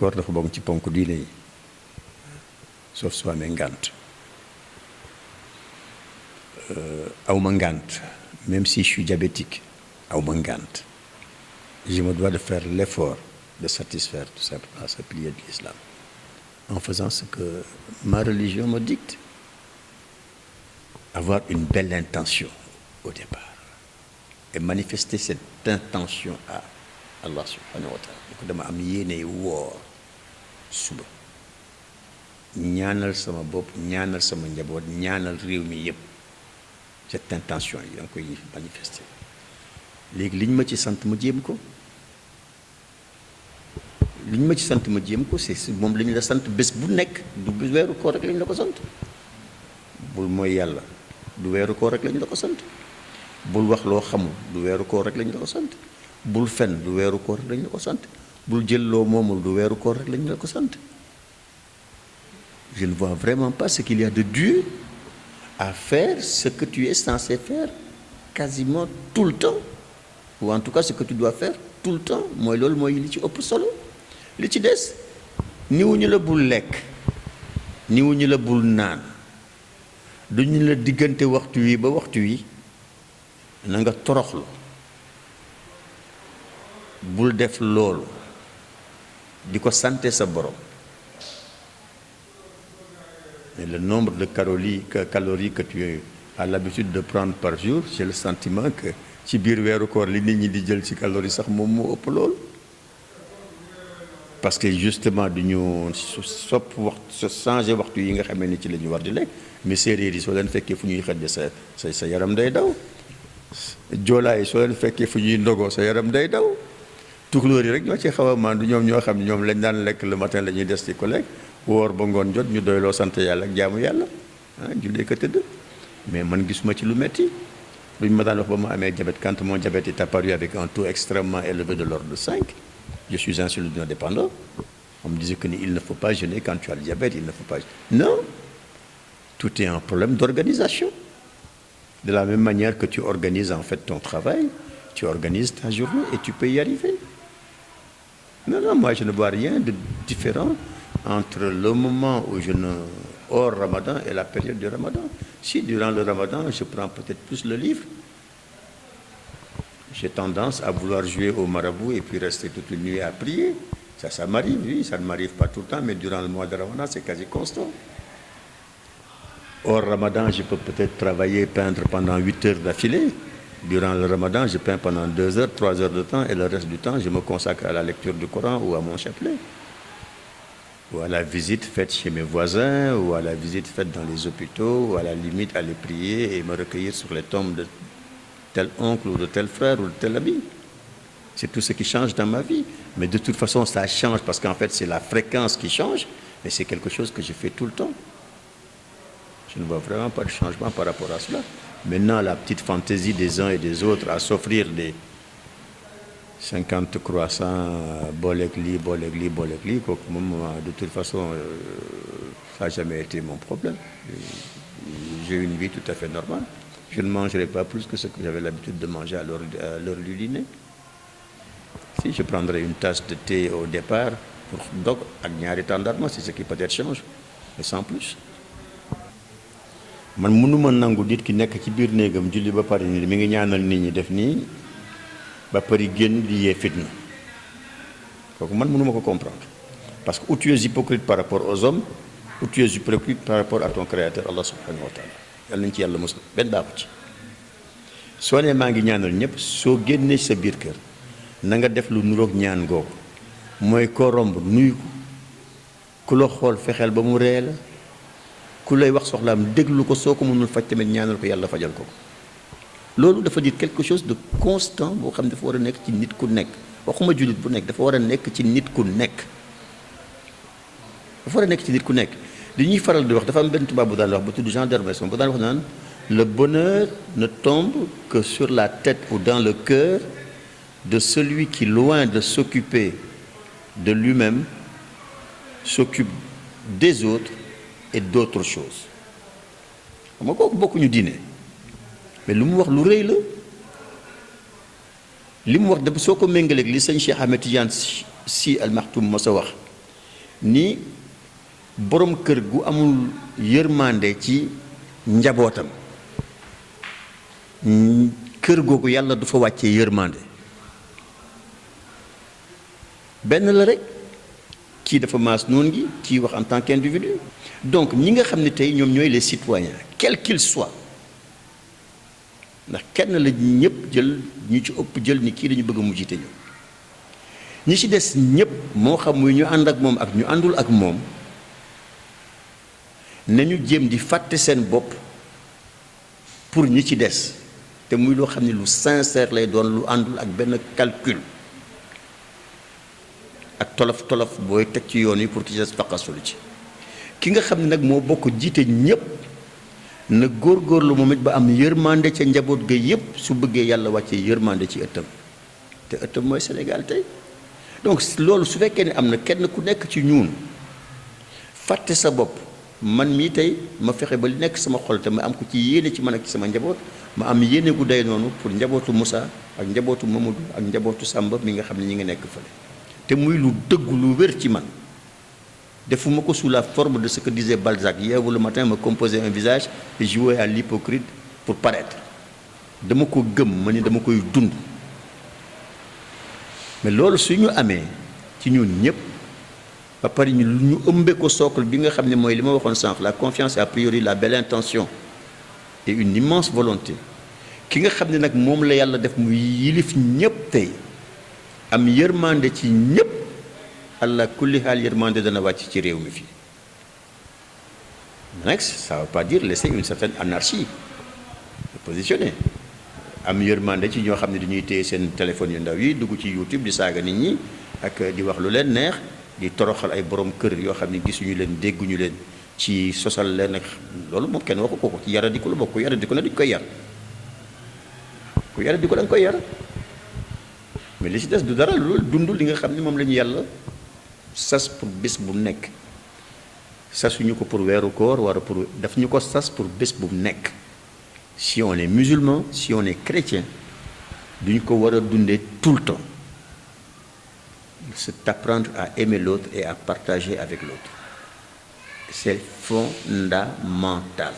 koor dafa bokk ci ponk diine yi sauf soo amee ngànt awma ngànt même si je suis diabétique awma ngànt je me dois de faire l'effort de satisfaire tout simplement ce pilier de l'islam en faisant ce que ma religion me dicte. Avoir une belle intention au départ et manifester cette intention à Allah subhanahu wa ta'ala. ko dama am yéene woor suba ñaanal sama bopp ñaanal sama njaboot ñaanal réew mi yépp cette intention yi da nga koy manifester léegi liñ ma ci sant ma jéem ko liñ ma ci sant ma jéem ko c'est moom lañ la sant bés bu nekk du weeru koor rek lañ la ko sant bul mooy yàlla du weeru koor rek lañ la ko sant bul wax loo xamul du weeru koor rek lañ la ko sant bul fen du weeru koor rek lañ la ko sant bul jël loo moomul du weeru koor rek lañ la ko sant je ne vois vraiment pas ce qu'il y a de dur à faire ce que tu es censé faire quasiment tout le temps ou en tout cas ce que tu dois faire tout le temps mooy loolu mooy li ci ëpp solo li ci des niwuñu la bul lekk niwuñu la bul naan duñu la diggante waxtu wi ba waxtu wi na nga toroxlu bul def loolu di ko sante sa borom mais le nombre de calories que tu as l'habitude de prendre par jour j'ai le sentiment que ci biir weeru koor li nit ñi di jël ci calories sax moom moo ëpp loolu parce que justement du ñu sopp waxtu changer waxtu yi nga xamee ni ci la ñu war di lekk mais séeréer yi soo leen fekkee fu ñuy xëdde sa yaram day daw joolaa yi soo leen fekkee fu ñuy ndogoo sa yaram day daw tukulóor yi rek ñoo ci xaw a maandu ñoom ñoo xam ne ñoom lañ daan lekk le matin la ñuy des ci ko lekk woor ba ngoon jot ñu doyloo sant yàlla ak jaamu yàlla jullee ko tëdd mais man gisuma ci lu metti luñ ma daan wax ba ma amee diabète quand mon diabète est apparu avec un taux extrêmement élevé de l'ordre de 5 je suis insulinodépendant on me disait que il ne faut pas jeûner quand tu as le diabète il ne faut pas non tout est un problème d'organisation de la même manière que tu organises en fait ton travail tu organises ta journée et tu peux y arriver non moi je ne vois rien de différent entre le moment où je ne hors Ramadan et la période du Ramadan si durant le Ramadan je prends peut-être plus le livre j'ai tendance à vouloir jouer au marabout et puis rester toute une nuit à prier ça m'arrive oui ça ne m'arrive pas tout le temps mais durant le mois de Ramadan c'est quasi constant hors Ramadan je peux peut-être travailler peindre pendant 8 heures d'affilée durant le Ramadan je peins pendant 2 heures 3 heures de temps et le reste du temps je me consacre à la lecture du Coran ou à mon chapelet ou à la visite faite chez mes voisins ou à la visite faite dans les hôpitaux ou à la limite aller prier et me recueillir sur les tombes de tel oncle ou de tel frère ou de tel ami c'est tout ce qui change dans ma vie mais de toute façon ça change parce qu'en fait c'est la fréquence qui change mais c'est quelque chose que je fais tout le temps je ne vois vraiment pas de changement par rapport à cela maintenant la petite fantaisie des uns et des autres à s'offrir des 50 croissants booleeg lii kooku moom de toute façon ça n'a jamais été mon problème j'ai une vie tout à fait normale je ne mangerai pas plus que ce que j'avais l'habitude de manger à l'heure du dîner si je prendrai une tasse de thé au départ pour dog ak ñaari tàndarma c'est ce qui peut-être change mais sans plus man mënuma nangu nit ki nekk ci biir néegam julli ba pare ni mi ngi ñaanal nit ñi def nii ba pare génn di yee fitna kooku man mënuma ko comprendre parce que ou tu es hypocrite par rapport aux hommes ou tu es hypocrite par rapport à ton créateur Allah subhanahu wa ta'ala yàlla nañ ci yàlla mos benn baaxu ci soo nee maa ngi ñaanal ñëpp soo génnee sa biir kër na nga def lu nuroog ñaan googu mooy koo romb nuyu ko ku la xool fexeel ba mu ree la ku lay wax soxlaam déglu ko soo ko mënul faj tamit ñaanal ko yàlla fajal ko loolu dafa di quelque chose de constant boo xam ne dafa war a nekk ci nit ku nekk waxuma jullit bu nekk dafa war a nekk ci nit ku nekk dafa war a nekk ci nit ku nekk li ñuy faral di wax dafa am benn tubaab bu daan wax bu tudd Jean d'Hermesson bu daan wax naan le bonheur ne tombe que sur la tête ou dans le cœur de celui qui loin de s'occuper de lui-même s'occupe des autres et d'autres choses xam nga kooku bokkuñu diine mais lu mu wax lu rëy la li mu wax dafa soo ko méngaleeg li sëñ Cheikh Ahmed Tidiane Sy Al Maktoum ma sa wax ni borom kër gu amul yërmande ci njabootam kër googu yàlla du fa wàccee yërmande benn la rek kii dafa maas noonu gi kii wax en tant qu'individu. Donc ñi nga xam ne tey ñoom ñooy les citoyens quels qu'ils soient ndax kenn la ñëpp jël ñu ci ëpp jël ni kii dañu bëgg mu jiite ñu ñi ci des ñëpp moo xam muy ñu ànd ak moom ak ñu àndul ak moom nañu jéem di fàtte seen bopp pour ñi ci des te muy loo xam ne lu sincère lay doon lu àndul ak benn calcul ak tolof tolof booy teg ci yoon yi pour ki des faqasulu ci ki nga xam ne nag moo bokk jiite ñépp na góorgóorlu moom it ba am yërmande ca njaboot ga yépp su bëggee yàlla wàccee yërmande ci ëttam te ëttam mooy Sénégal tey donc loolu su fekkee ne am na kenn ku nekk ci ñuun fàtte sa bopp man mii tey ma fexe ba li nekk sama xol te ma am ko ci yéene ci man ak ci sama njaboot ma am yéene gu day noonu pour njabootu Moussa ak njabootu Mamadou ak njabootu Samba mi nga xam ne ñi nga nekk fële te muy lu dëggu lu wér ci man defuma ko sous la forme de ce que disait Balzac hier le matin me composer un visage et jouer à l'hypocrite pour paraître dama ko gëm ma ni dama koy dund mais loolu su ñu amee ci ñun ñëpp ba pare ñu ëmbe ko socle bi nga xam ne mooy li ma waxoon sànq la confiance et a priori la belle intention et une immense volonté ki nga xam ne nag moom la yàlla def mu yilif ñëpp tey am yërmande ci ñëpp allah kulli haal yërmande dana wàcc ci réew mi fii nag ça veut pas dire laisser une certaine anarchie positionner am yërmande ci ñoo xam ne dañuy téye seen téléphone yu ndaw yi dugg ci YouTube di saaga nit ñi ak di wax lu leen neex di toroxal ay borom kër yoo xam ne gisuñu leen dégguñu leen ci sosal leen ak loolu moom kenn waxu ko ci yaradi ko la bokk ku yaradi ko la dañ koy yar ku yaradi ko da nga koy yar mais li ci des du dara loolu dund li nga xam ne moom la ñu yàlla sas pour bés bu nekk sasuñu ko pour weeru koor wala pour daf ñu ko sas pour bés bu nekk si on est musulman si on est chrétien duñ ko war a dundee tout le temps c'est apprendre à aimer l'autre et à partager avec l'autre c'est fondamental.